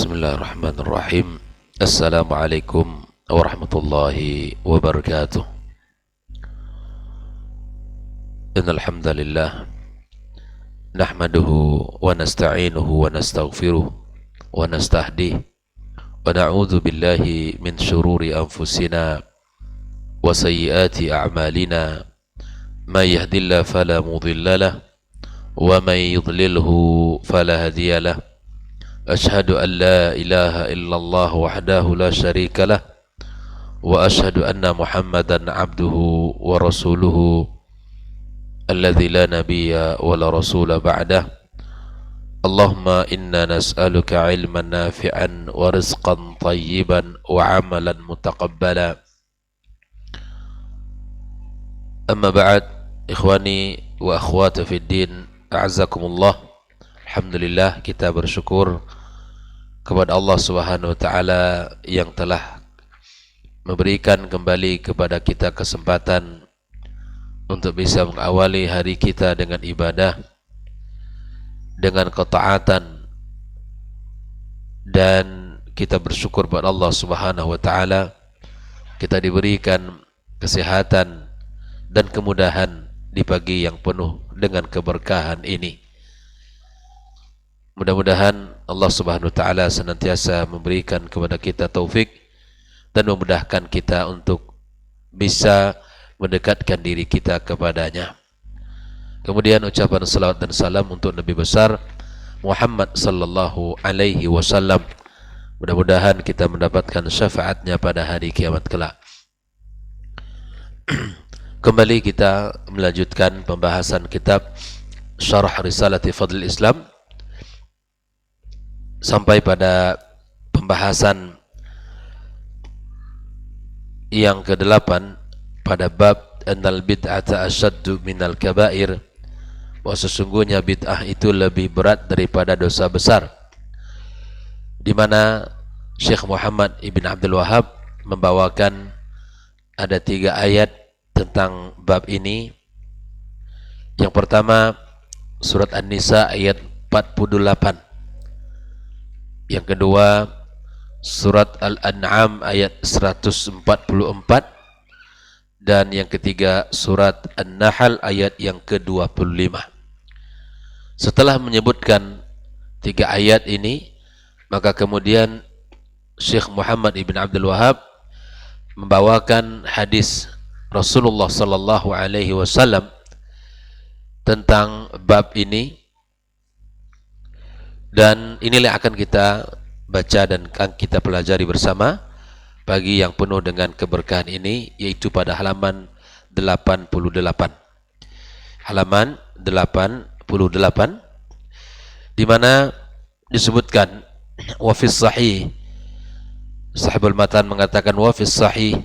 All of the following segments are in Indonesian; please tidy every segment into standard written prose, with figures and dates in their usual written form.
Bismillahirrahmanirrahim. Assalamualaikum warahmatullahi wabarakatuh. Innal hamdalillah nahmaduhu wa nasta'inuhu wa nastaghfiruh wa nastahdihi wa na'udzu billahi min shururi anfusina wa sayyiati a'malina may yahdihillahu fala mudilla lahu wa may yudlilhu fala hadiya lahu. أشهد أن لا إله إلا الله وحده لا شريك له وأشهد أن محمدا عبده ورسوله الذي لا نبي ولا رسول بعده. اللهم إنا نسألك علما نافعا ورزقا طيبا وعملا متقبلا. أما بعد إخواني وأخواتي في الدين أعزكم الله. Alhamdulillah, kita bersyukur kepada Allah Subhanahu wa taala yang telah memberikan kembali kepada kita kesempatan untuk bisa mengawali hari kita dengan ibadah, dengan ketaatan, dan kita bersyukur kepada Allah Subhanahu wa taala kita diberikan kesehatan dan kemudahan di pagi yang penuh dengan keberkahan ini. Mudah-mudahan Allah Subhanahu wa taala senantiasa memberikan kepada kita taufik dan memudahkan kita untuk bisa mendekatkan diri kita kepadanya. Kemudian ucapan salawat dan salam untuk Nabi besar Muhammad sallallahu alaihi wasallam. Mudah-mudahan kita mendapatkan syafaatnya pada hari kiamat kelak. Kembali kita melanjutkan pembahasan kitab Syarah Risalati Fadlil Islam sampai pada pembahasan yang ke-8 pada bab annal bid'ata asyaddu minal kabair, bahwa sesungguhnya bid'ah itu lebih berat daripada dosa besar, di mana Syekh Muhammad Ibn Abdul Wahhab membawakan ada 3 ayat tentang bab ini. Yang pertama surat An-Nisa ayat 48, yang kedua surat Al-An'am ayat 144, dan yang ketiga surat An-Nahl ayat yang ke-25. Setelah menyebutkan 3 ayat ini, maka kemudian Syekh Muhammad Ibn Abdul Wahhab membawakan hadis Rasulullah sallallahu alaihi wasallam tentang bab ini. Dan inilah akan kita baca dan akan kita pelajari bersama pagi yang penuh dengan keberkahan ini, yaitu pada halaman 88. Halaman 88, di mana disebutkan wa fis sahih, Sahibul Matan mengatakan wa fis sahih,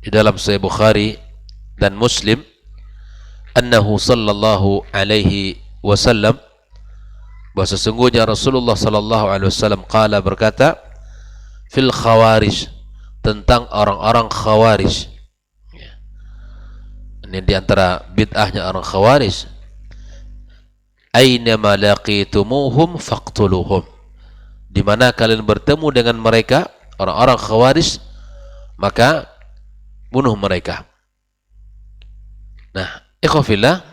di dalam Sahih Bukhari dan Muslim, annahu sallallahu alaihi wasallam, bahwa sesungguhnya Rasulullah sallallahu alaihi wasallam qala, berkata, fil khawarij, tentang orang-orang khawarij. Ini di antara bid'ahnya orang khawarij, aina ma laqitumuhum faqtuluhum, di mana kalian bertemu dengan mereka orang-orang khawarij, maka bunuh mereka. Nah, ikhwafillah,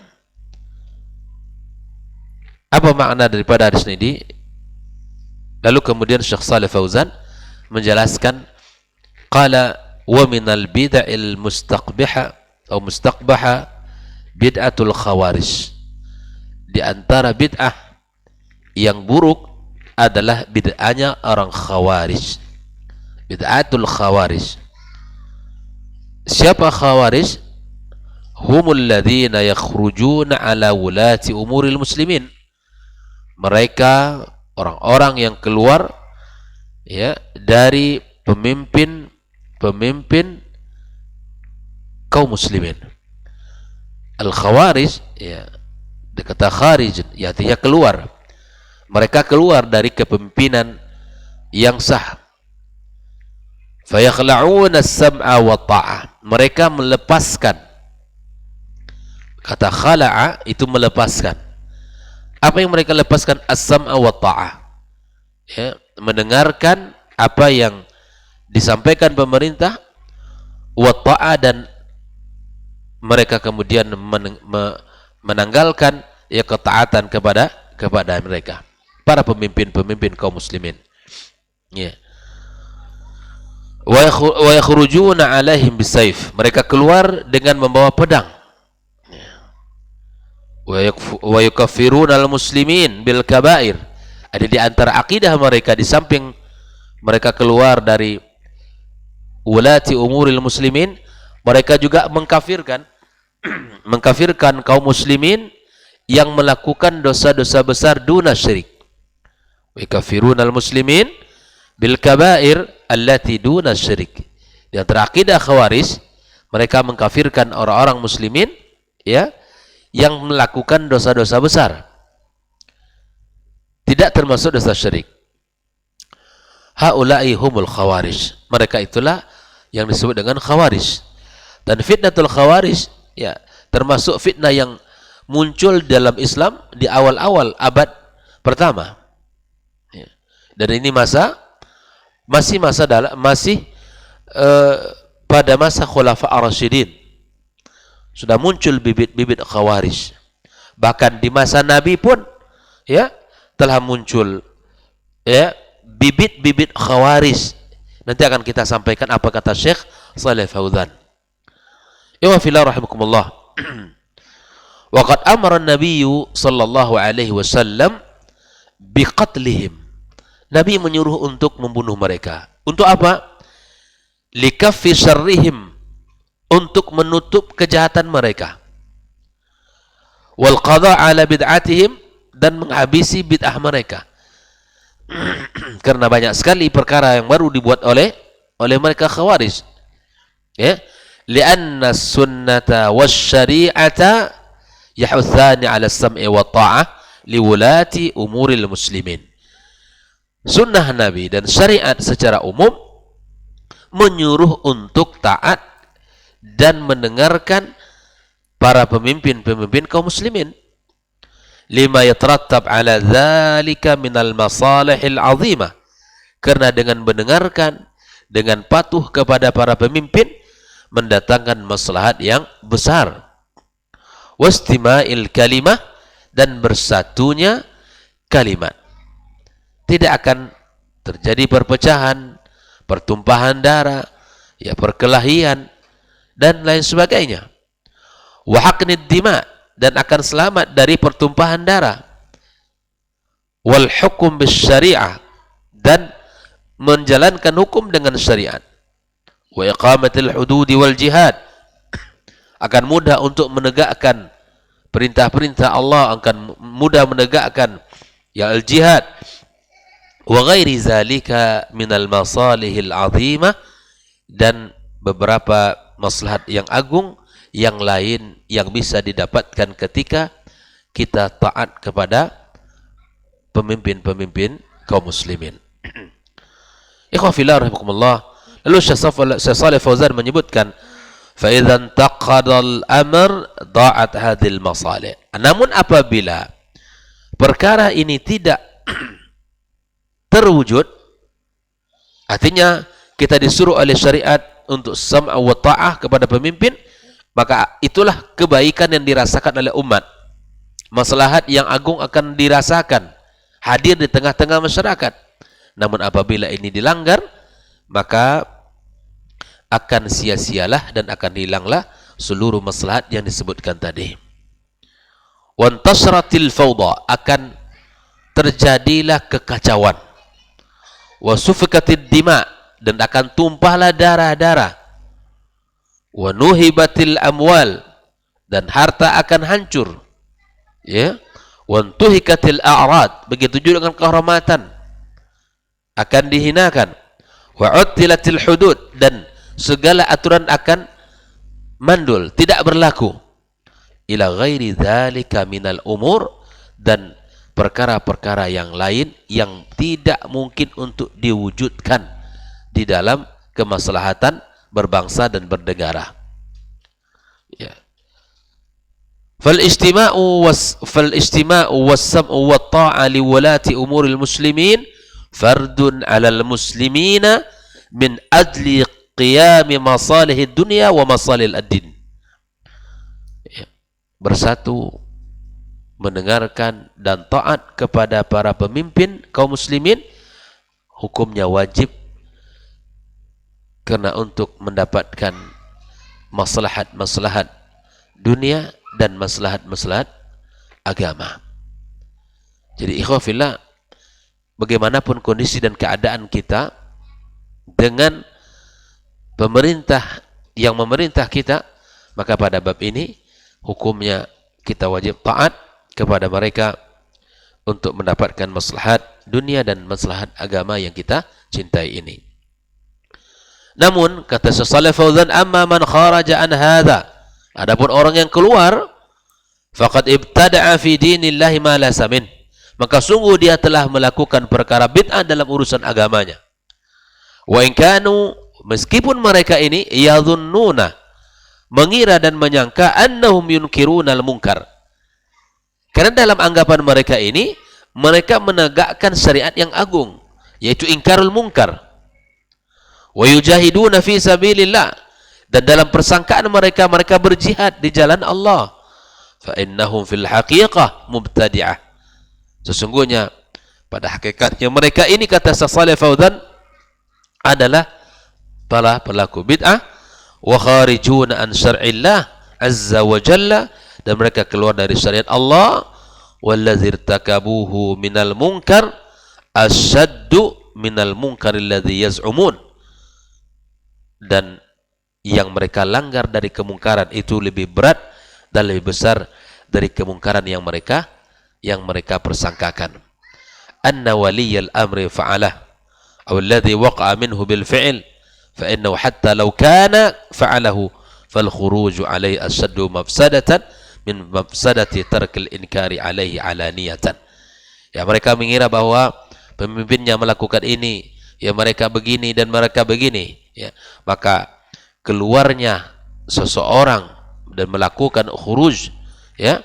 apa makna daripada hadis ini? Lalu kemudian Syekh Shalih Fauzan menjelaskan, qala wa minal bid'il mustaqbiha atau mustaqbaha bid'atul khawarij, di antara bid'ah yang buruk adalah bid'ahnya orang khawarij. Bid'atul khawarij. Siapa khawarij? Humul ladzina yakhrujuna ala wulati umuril muslimin. Mereka orang-orang yang keluar ya dari pemimpin kaum muslimin. Al-Khawarij, ya, kata kharij, ya, artinya keluar. Mereka keluar dari kepemimpinan yang sah. Fayakhla'una as-sam'a wa ta'ah. Mereka melepaskan. Kata khala'a itu melepaskan. Apa yang mereka lepaskan? As-sam'a wa ta'ah. Ya, mendengarkan apa yang disampaikan pemerintah, wa ta'a, dan mereka kemudian menanggalkan ya ketaatan kepada mereka, para pemimpin kaum muslimin. Ya. Wa yakhrujuna alaihim bisayf, mereka keluar dengan membawa pedang. Wa yukaffiruna al-muslimin bil kabair, ada di antara akidah mereka, di samping mereka keluar dari ulati umuril muslimin, mereka juga mengkafirkan mengkafirkan kaum muslimin yang melakukan dosa-dosa besar duna syirik. Wa yukaffiruna al-muslimin bil kabair allati duna syirik. Di antara akidah Khawarij, mereka mengkafirkan orang-orang muslimin ya yang melakukan dosa-dosa besar, tidak termasuk dosa syirik. Haula'i humul khawarij, mereka itulah yang disebut dengan khawarij. Dan fitnatul khawarij ya termasuk fitnah yang muncul dalam Islam di awal-awal abad pertama ya. Dan ini masih pada masa Khulafa ar-Rasyidin sudah muncul bibit-bibit khawarij. Bahkan di masa Nabi pun ya telah muncul ya bibit-bibit khawarij. Nanti akan kita sampaikan apa kata Syekh Shalih Fauzan. Ya fillah rahimakumullah. Wa qad amara an-nabiy sallallahu alaihi wasallam biqatlihim. Nabi menyuruh untuk membunuh mereka. Untuk apa? Likaffi syarrihim, untuk menutup kejahatan mereka. Wal qadha ala bid'atihim, dan menghabisi bid'ah mereka. Karena banyak sekali perkara yang baru dibuat oleh mereka khawarij. Ya, li'anna sunnata wasyari'ata yahuthani 'ala as-sam'i wa ta'ah liwulati umuril muslimin. Sunnah Nabi dan syariat secara umum menyuruh untuk taat dan mendengarkan para pemimpin kaum muslimin, lima yatarattab ala dzalika minal masalihil azimah, karena dengan mendengarkan, dengan patuh kepada para pemimpin mendatangkan maslahat yang besar. Wastima'il kalimah, dan bersatunya kalimat. Tidak akan terjadi perpecahan, pertumpahan darah, ya perkelahian dan lain sebagainya. Wa haqnid dima, dan akan selamat dari pertumpahan darah. Wal hukum bis syariah, dan menjalankan hukum dengan syariat. Wa iqamatil hududi wal jihad, akan mudah untuk menegakkan perintah-perintah Allah, akan mudah menegakkan ya al jihad. Wa ghairi zalika minal masalihil azimah, dan beberapa maslahat yang agung yang lain yang bisa didapatkan ketika kita taat kepada pemimpin-pemimpin kaum muslimin. Ikhwah fillah rahimakumullah. Lalu Syekh Shalih Fauzan menyebutkan, fa idzan taqadal amr da'at hadhil masalih. Namun apabila perkara ini tidak terwujud, artinya kita disuruh oleh syariat untuk sam'a wa ta'ah kepada pemimpin, maka itulah kebaikan yang dirasakan oleh umat. Maslahat yang agung akan dirasakan, hadir di tengah-tengah masyarakat. Namun apabila ini dilanggar, maka akan sia-sialah dan akan hilanglah seluruh maslahat yang disebutkan tadi. Wantasratil fawda, akan terjadilah kekacauan. Wa sufikatil dima, dan akan tumpahlah darah-darah. Wa nuhibatil amwal, dan harta akan hancur. Ya, wa tuhikatil a'rad, begitu juga dengan kehormatan akan dihinakan. Wa uttilatil hudud, dan segala aturan akan mandul, tidak berlaku. Ila ghairi dzalika minal umur, dan perkara-perkara yang lain yang tidak mungkin untuk diwujudkan di dalam kemaslahatan berbangsa dan bernegara. Ya. Fal istima'u was sam'u wat ta'a li wulati umuril muslimin fardun 'alal muslimina min ajli qiyami masalihid dunya wa masalihil ad-din. Bersatu, mendengarkan dan taat kepada para pemimpin kaum muslimin hukumnya wajib karena untuk mendapatkan maslahat-maslahat dunia dan maslahat-maslahat agama. Jadi ikhwah fillah, bagaimanapun kondisi dan keadaan kita dengan pemerintah yang memerintah kita, maka pada bab ini hukumnya kita wajib taat kepada mereka untuk mendapatkan maslahat dunia dan maslahat agama yang kita cintai ini. Namun kata Syekh Shalih Fauzan, amma man kharaja an hadza, adapun orang yang keluar, faqad ibtada'a fi dinillahi ma laysa min, maka sungguh dia telah melakukan perkara bid'ah dalam urusan agamanya. Wa in kanu, meskipun mereka ini yadhunnuna, mengira dan menyangka annahum yunkirunal munkar, karena dalam anggapan mereka ini mereka menegakkan syariat yang agung, yaitu ingkarul munkar. Wa yujahiduna fi sabilillah, dan dalam persangkaan mereka berjihad di jalan Allah. Fa innahum fil haqiqah mubtadi'ah, sesungguhnya pada hakikatnya mereka ini, kata Syekh Shalih Fauzan, adalah para pelaku bid'ah, wa kharijuna an syar'illah azza wa jalla, dan mereka keluar dari syariat Allah. Wallazi irtakabuhu minal munkar asyaddu minal munkar alladhi yaz'umun, dan yang mereka langgar dari kemungkaran itu lebih berat dan lebih besar dari kemungkaran yang mereka persangkakan. Anna waliyal amri fa'alah aw alladhi waqa'a minhu bil fi'l fa innahu hatta law kana fa'alahu fal khuruju alayhi asyaddu mafsadatan min mafsadati tarkil inkari alaihi alaniyatan. Ya, mereka mengira bahwa pemimpinnya melakukan ini, ya mereka begini dan mereka begini, ya, maka keluarnya seseorang dan melakukan khuruj, ya,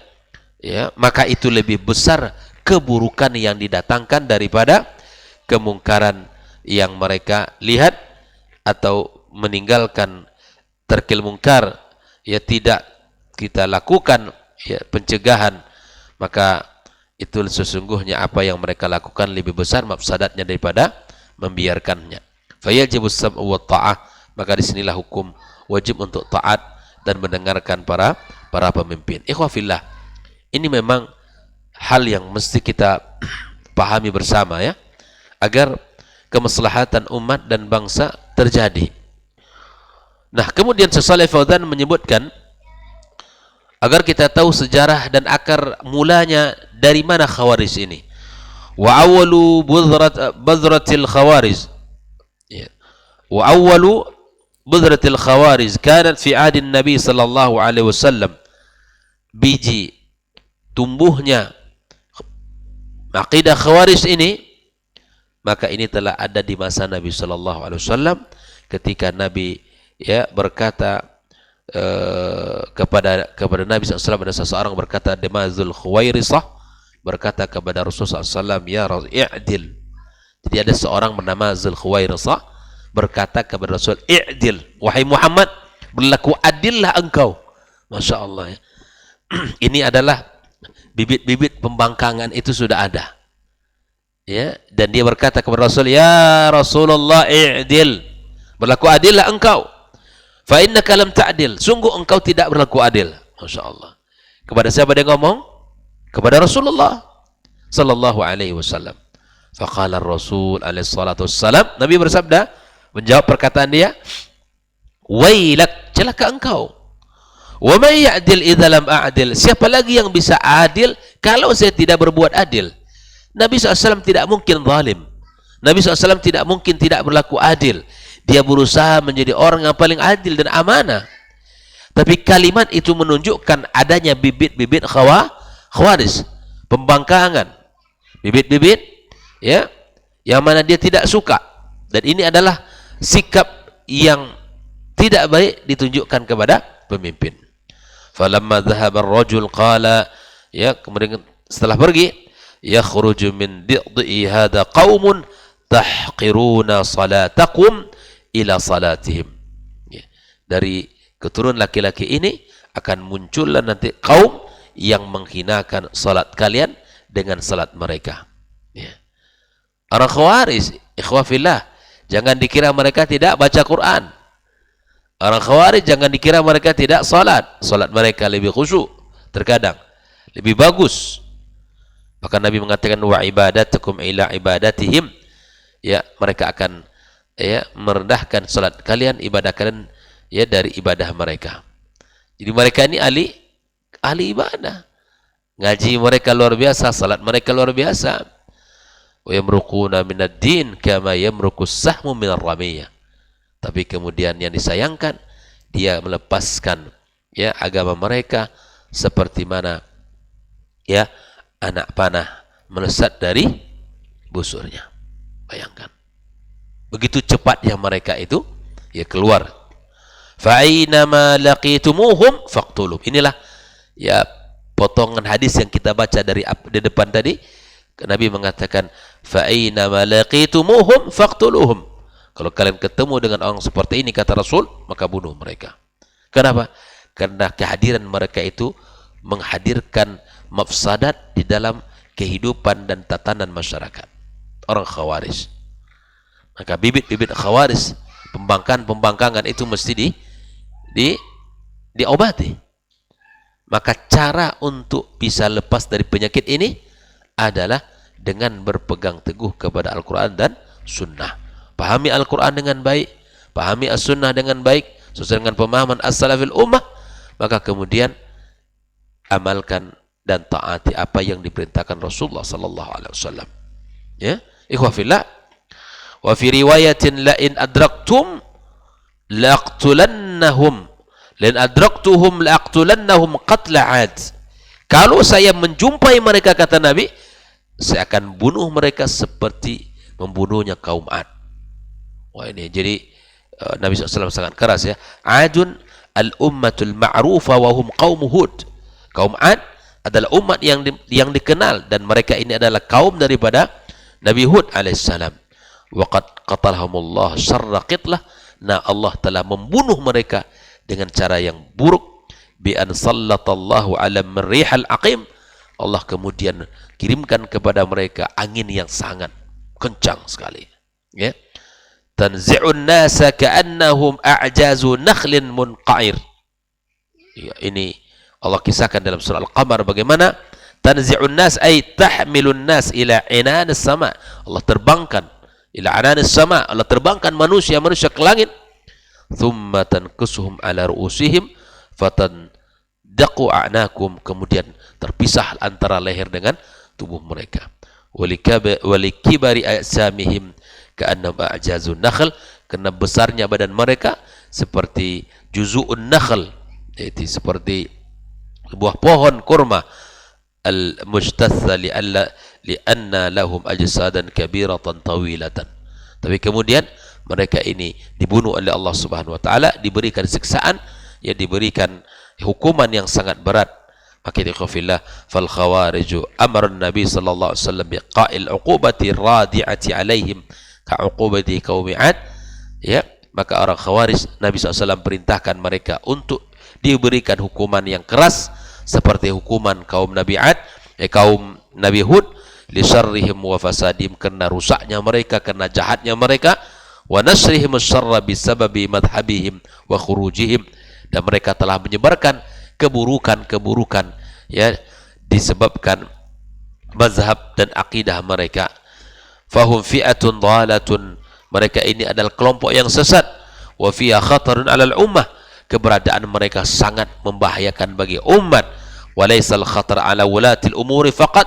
maka itu lebih besar keburukan yang didatangkan daripada kemungkaran yang mereka lihat, atau meninggalkan tarkil mungkar, ya tidak kita lakukan, ya, pencegahan, maka itu sesungguhnya apa yang mereka lakukan lebih besar mafsadatnya daripada membiarkannya. Fayajibus sam'u wa ta'ah, maka disinilah hukum wajib untuk taat dan mendengarkan para pemimpin. Ikhwah fillah, ini memang hal yang mesti kita pahami bersama, ya, agar kemaslahatan umat dan bangsa terjadi. Nah, kemudian Syekh Shalih Fauzan menyebutkan agar kita tahu sejarah dan akar mulanya dari mana Khawarij ini. Wa awwalu budratil Khawarij, wa awwalu budratil Khawarij kanat fi adin Nabi sallallahu alaihi wasallam. Biji tumbuhnya aqidah Khawarij ini, maka ini telah ada di masa Nabi sallallahu alaihi wasallam, ketika Nabi, ya, berkata kepada Nabi SAW, ada seseorang berkata, Demazul Khuwairisah berkata kepada Rasulullah SAW, ya Rasul, i'dil. Jadi ada seorang bernama Zul Khuwairisah berkata kepada Rasul, i'dil, wahai Muhammad, berlaku adillah engkau. Masya Allah, ya. Ini adalah bibit-bibit pembangkangan itu sudah ada, ya. Dan dia berkata kepada Rasul, ya Rasulullah, i'dil, berlaku adillah engkau. Fa innaka lam ta'dil, sungguh engkau tidak berlaku adil. Masya Allah. Kepada siapa dia ngomong? Kepada Rasulullah sallallahu alaihi wasallam. Faqala Rasul alaihi salatu wassalam, Nabi bersabda, menjawab perkataan dia, wailak, celaka engkau. Wa may ya'dil idza lam a'dil, siapa lagi yang bisa adil kalau saya tidak berbuat adil? Nabi SAW tidak mungkin zalim. Nabi SAW tidak mungkin tidak berlaku adil. Dia berusaha menjadi orang yang paling adil dan amanah. Tapi kalimat itu menunjukkan adanya bibit-bibit Khawarij, pembangkangan, bibit-bibit, ya, yang mana dia tidak suka. Dan ini adalah sikap yang tidak baik ditunjukkan kepada pemimpin. Falamma dhahaba ar-rajul qala, ya, kemudian setelah pergi, yakhruju min di'i hadha qaumun tahqiruna salatakum ila salatihim. Ya. Dari keturunan laki-laki ini akan muncullah nanti kaum yang menghinakan salat kalian dengan salat mereka. Ya. Orang Khawarij, ikhwafillah, jangan dikira mereka tidak baca Quran. Orang Khawarij jangan dikira mereka tidak salat. Salat mereka lebih khusyuk, terkadang lebih bagus. Maka Nabi mengatakan wa ibadatukum ila ibadatihim. Ya, mereka akan ya merendahkan salat kalian, ibadah kalian ya dari ibadah mereka. Jadi mereka ini ahli ibadah. Ngaji mereka luar biasa, salat mereka luar biasa. Wa yamruquna minad din kama yamruqus sahmu minar ramiyah. Tapi kemudian yang disayangkan, dia melepaskan ya agama mereka seperti mana ya anak panah melesat dari busurnya. Bayangkan. Begitu cepatnya mereka itu ya keluar. Fa aina ma laqitumuhum faqtuluhum. Inilah ya potongan hadis yang kita baca dari di depan tadi. Nabi mengatakan fa aina ma laqitumuhum faqtuluhum. Kalau kalian ketemu dengan orang seperti ini, kata Rasul, maka bunuh mereka. Kenapa? Karena kehadiran mereka itu menghadirkan mafsadat di dalam kehidupan dan tatanan masyarakat. Orang Khawarij. Maka bibit-bibit Khawarij, pembangkangan itu mesti diobati. Maka cara untuk bisa lepas dari penyakit ini adalah dengan berpegang teguh kepada Al-Quran dan Sunnah. Pahami Al-Quran dengan baik, pahami As-Sunnah dengan baik, sesuai dengan pemahaman As-Salafil Ummah, maka kemudian amalkan dan taati apa yang diperintahkan Rasulullah sallallahu alaihi wasallam. Ya, ikhwafillah. Wa fi riwayatin la in adraktum laqtulannahum, lan adraktuhum laqtulannahum qatla 'ad. Kalau saya menjumpai mereka, kata Nabi, saya akan bunuh mereka seperti membunuhnya kaum 'Ad. Wah, ini jadi Nabi SAW sangat keras ya. Adun al-ummatul ma'rufa wa hum qaum Hud. Kaum 'Ad adalah umat yang dikenal, dan mereka ini adalah kaum daripada Nabi Hud alaihissalam. Wa qad qatalahumullah syarra qitlah. Nah, Allah telah membunuh mereka dengan cara yang buruk. Bi an sallatallahu ala marrihal aqim. Allah kemudian kirimkan kepada mereka angin yang sangat kencang sekali. Ya. Tanzi'un nasa ka'annahum a'jazu nakhlin munqa'ir. Ya, ini Allah kisahkan dalam surah Al-Qamar bagaimana tanzi'un nas ay tahmilun nas ila inanis sama. Allah terbangkan ila inanis sama. Allah terbangkan manusia ke langit. Thumma tankusuhum ala ru'usihim fatandaqu a'nakum. Kemudian terpisah antara leher dengan tubuh mereka. Walikibari ajsamihim ka'annahum a'jazun nakhl. Karena besarnya badan mereka seperti juzu'un nakhl, yaitu seperti sebuah pohon kurma. Al-mujtatha li'anna lahum ajsadan kabiratan tawilatan. Tapi kemudian mereka ini dibunuh oleh Allah Subhanahu wa taala, diberikan siksaan, ya diberikan hukuman yang sangat berat. Maka ikhwafillah, fal khawariju amara Nabi sallallahu alaihi wasallam biqa'il uqubati radi'ati alaihim ka'uqubati qaumi 'Ad. Ya, maka orang Khawarij Nabi SAW perintahkan mereka untuk diberikan hukuman yang keras seperti hukuman kaum Nabi 'Ad, kaum Nabi Hud, li syarrihim wa fasadihim, karena rusaknya mereka, karena jahatnya mereka, wa nasrihim asy-syarra bisababi madhhabihim wa khurujihim, dan mereka telah menyebarkan keburukan-keburukan ya disebabkan mazhab dan akidah mereka. Fahum fi'atun dhalatun, mereka ini adalah kelompok yang sesat. Wa fiha khatarun 'alal ummah, keberadaan mereka sangat membahayakan bagi umat. Wa laysal khatar 'ala wulatil umuri faqat,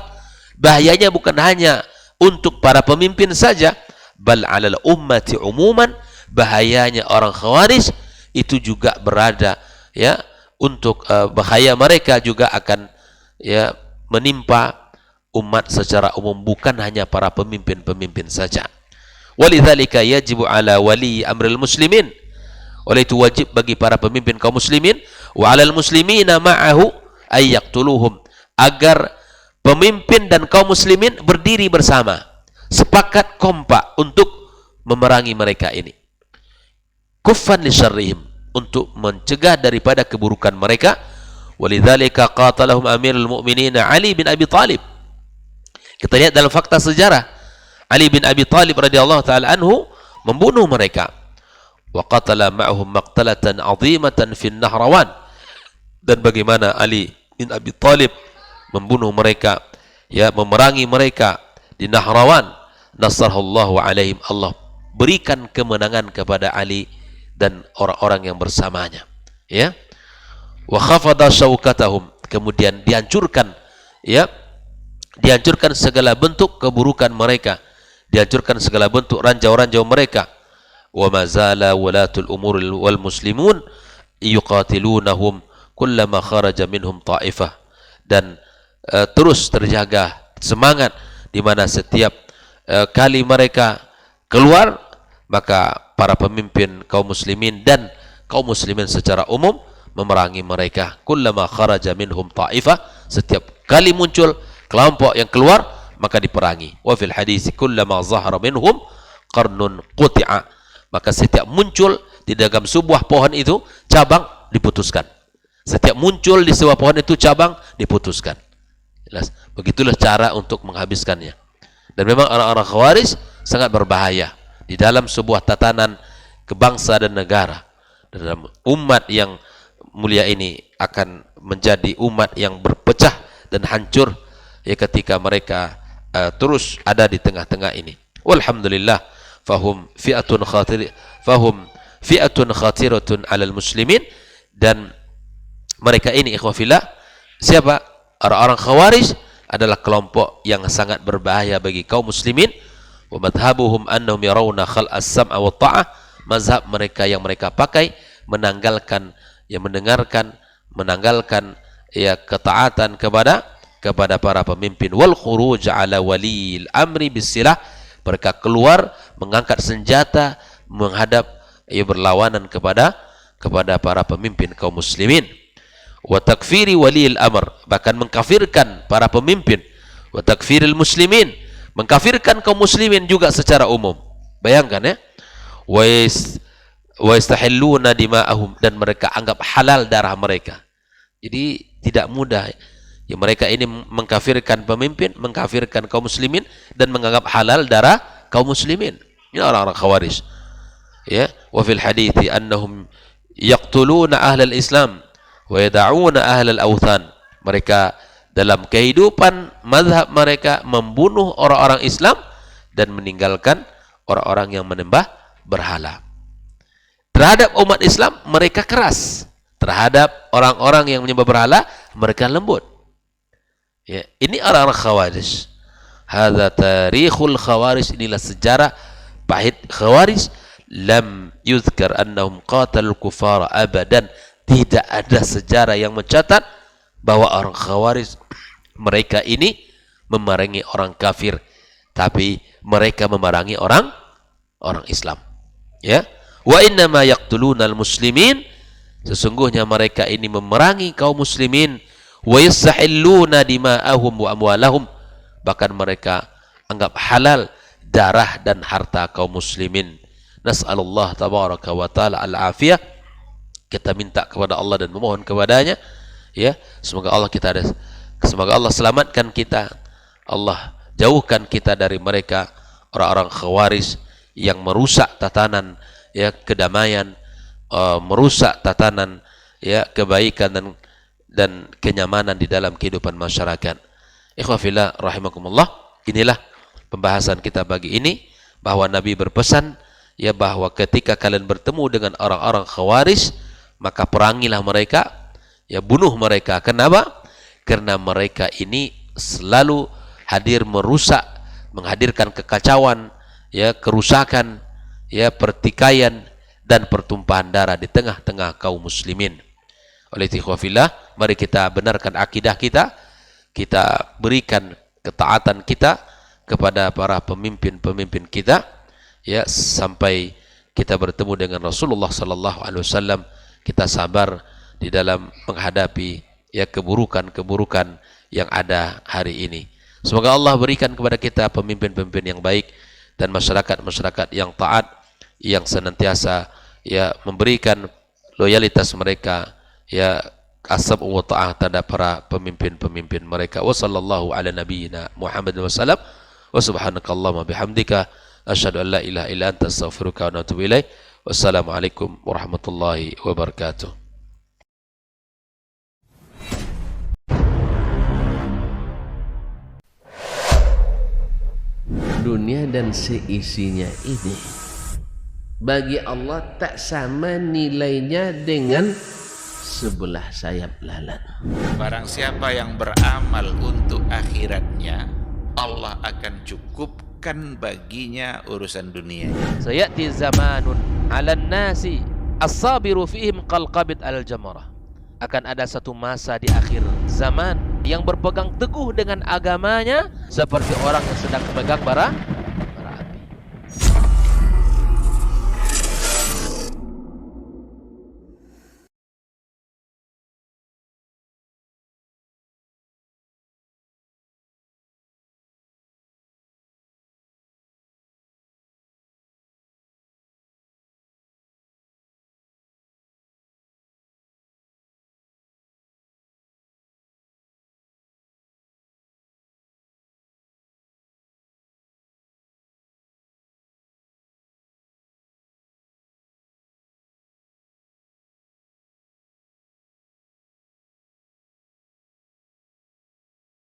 bahayanya bukan hanya untuk para pemimpin saja, bal 'alal ummati umuman, bahayanya orang Khawarij itu juga berada ya untuk bahaya mereka juga akan ya menimpa umat secara umum, bukan hanya para pemimpin-pemimpin saja. Walidzalika yajibu ala wali amril muslimin, oleh itu wajib bagi para pemimpin kaum muslimin, wa alal muslimina ma'ahu ay yaqtuluhum, agar pemimpin dan kaum muslimin berdiri bersama. sepakat kompak untuk memerangi mereka ini. Kuffan li syarrihim, untuk mencegah daripada keburukan mereka. Walidzalika qatalahum Amirul Mukminin Ali bin Abi Thalib. Kita lihat dalam fakta sejarah, Ali bin Abi Thalib radhiyallahu taala anhu membunuh mereka. Wa qatala ma'ahum maqtalatan 'azimatan fi Nahrawan. Dan bagaimana Ali bin Abi Thalib membunuh mereka, ya, memerangi mereka di Nahrawan. Nasarallahu alaihim, Allah berikan kemenangan kepada Ali dan orang-orang yang bersamanya, ya. Wa khafada syaukatahum, kemudian dihancurkan, ya, dihancurkan segala bentuk keburukan mereka, dihancurkan segala bentuk ranjau-ranjau mereka. Wa mazala walatul umur wal muslimun yuqatilunahum kullama kharaja minhum ta'ifah. Dan terus terjaga semangat di mana setiap kali mereka keluar, maka para pemimpin kaum muslimin dan kaum muslimin secara umum memerangi mereka. Kullama kharaja minhum ta'ifah, setiap kali muncul kelompok yang keluar maka diperangi. Wa fil hadis kullama zahara minhum qarnun quti'a, maka setiap muncul di dalam sebuah pohon itu cabang diputuskan. Setiap muncul di sebuah pohon itu cabang diputuskan. Jelas. Begitulah cara untuk menghabiskannya. Dan memang orang-orang Khawarij sangat berbahaya di dalam sebuah tatanan kebangsa dan negara. Dalam umat yang mulia ini akan menjadi umat yang berpecah dan hancur, ya, ketika mereka terus ada di tengah-tengah ini. Walhamdulillah, fahum fi'atun khatiratun 'alal muslimin. Dan mereka ini, ikhwah fillah, siapa? Orang-orang Khawarij adalah kelompok yang sangat berbahaya bagi kaum muslimin. Wa madhabuhum annahum yarawna khal'as sam'a wa ta'ah, mazhab mereka yang mereka pakai menanggalkan, ya, menanggalkan ya ketaatan kepada para pemimpin. Wal khuruj ala waliyil amri bisilah, mereka keluar mengangkat senjata menghadap, ya, berlawanan kepada para pemimpin kaum muslimin. Wa takfiri waliyil amr, bahkan mengkafirkan para pemimpin. Wa takfiril muslimin, mengkafirkan kaum muslimin juga secara umum. Bayangkan, ya. Wa yastahilluna dima'ahum, dan mereka anggap halal darah mereka. Jadi tidak mudah, ya, mereka ini mengkafirkan pemimpin, mengkafirkan kaum muslimin, dan menganggap halal darah kaum muslimin. Ini orang-orang Khawarij, ya. Wa fil hadithi annahum yaqtuluna ahlal islam wa yada'una ahlal awthan, mereka dalam kehidupan mazhab mereka membunuh orang-orang Islam dan meninggalkan orang-orang yang menyembah berhala. Terhadap umat Islam mereka keras, terhadap orang-orang yang menyembah berhala mereka lembut. Ya, ini orang-orang Khawarij. Hadza tarikhul Khawarij, inilah sejarah pahit Khawarij. Lam yuzkar annahum qatalul kufara abadan, tidak ada sejarah yang mencatat bahwa orang Khawarij mereka ini memerangi orang kafir, tapi mereka memerangi orang Islam, ya. Wa inna ma yaqtuluna al-muslimin, sesungguhnya mereka ini memerangi kaum muslimin. Wa yastahilluna dima'ahum wa amwalahum, bahkan mereka anggap halal darah dan harta kaum muslimin. Nas'alullah tabaraka wa ta'ala al-afiyah. Kita minta kepada Allah dan memohon kepadanya, ya, semoga Allah selamatkan kita, Allah jauhkan kita dari mereka orang-orang Khawarij yang merusak tatanan, ya, kedamaian, merusak tatanan, ya, kebaikan dan kenyamanan di dalam kehidupan masyarakat. Ikhwah fillah rahimakumullah, inilah pembahasan kita pagi ini, bahwa Nabi berpesan, ya, bahwa ketika kalian bertemu dengan orang-orang Khawarij, maka perangilah mereka, ya, bunuh mereka. Kenapa? Karena mereka ini selalu hadir merusak, menghadirkan kekacauan, ya, kerusakan, ya, pertikaian dan pertumpahan darah di tengah-tengah kaum muslimin. Oleh ikhwafillah, mari kita benarkan akidah kita, kita berikan ketaatan kita kepada para pemimpin-pemimpin kita, ya, sampai kita bertemu dengan Rasulullah sallallahu alaihi wasallam. Kita sabar di dalam menghadapi, ya, keburukan-keburukan yang ada hari ini. Semoga Allah berikan kepada kita pemimpin-pemimpin yang baik dan masyarakat-masyarakat yang taat, yang senantiasa ya memberikan loyalitas mereka ya asab wa ta'ah terhadap para pemimpin-pemimpin mereka. Wa sallallahu ala nabiyyina Muhammad wa sallam wa subhanakallahumma bihamdika asyhadu an la ilaha illa anta astaghfiruka wa atubu ilaik. Wassalamualaikum warahmatullahi wabarakatuh. Dunia dan seisinya ini bagi Allah tak sama nilainya dengan sebelah sayap lalat. Barang siapa yang beramal untuk akhiratnya, Allah akan cukupkan baginya urusan dunia. Sayati zamanun 'alan nasi as-sabiru fihim qalqabit al-jamarah. Akan ada satu masa di akhir zaman yang berpegang teguh dengan agamanya seperti orang yang sedang memegang bara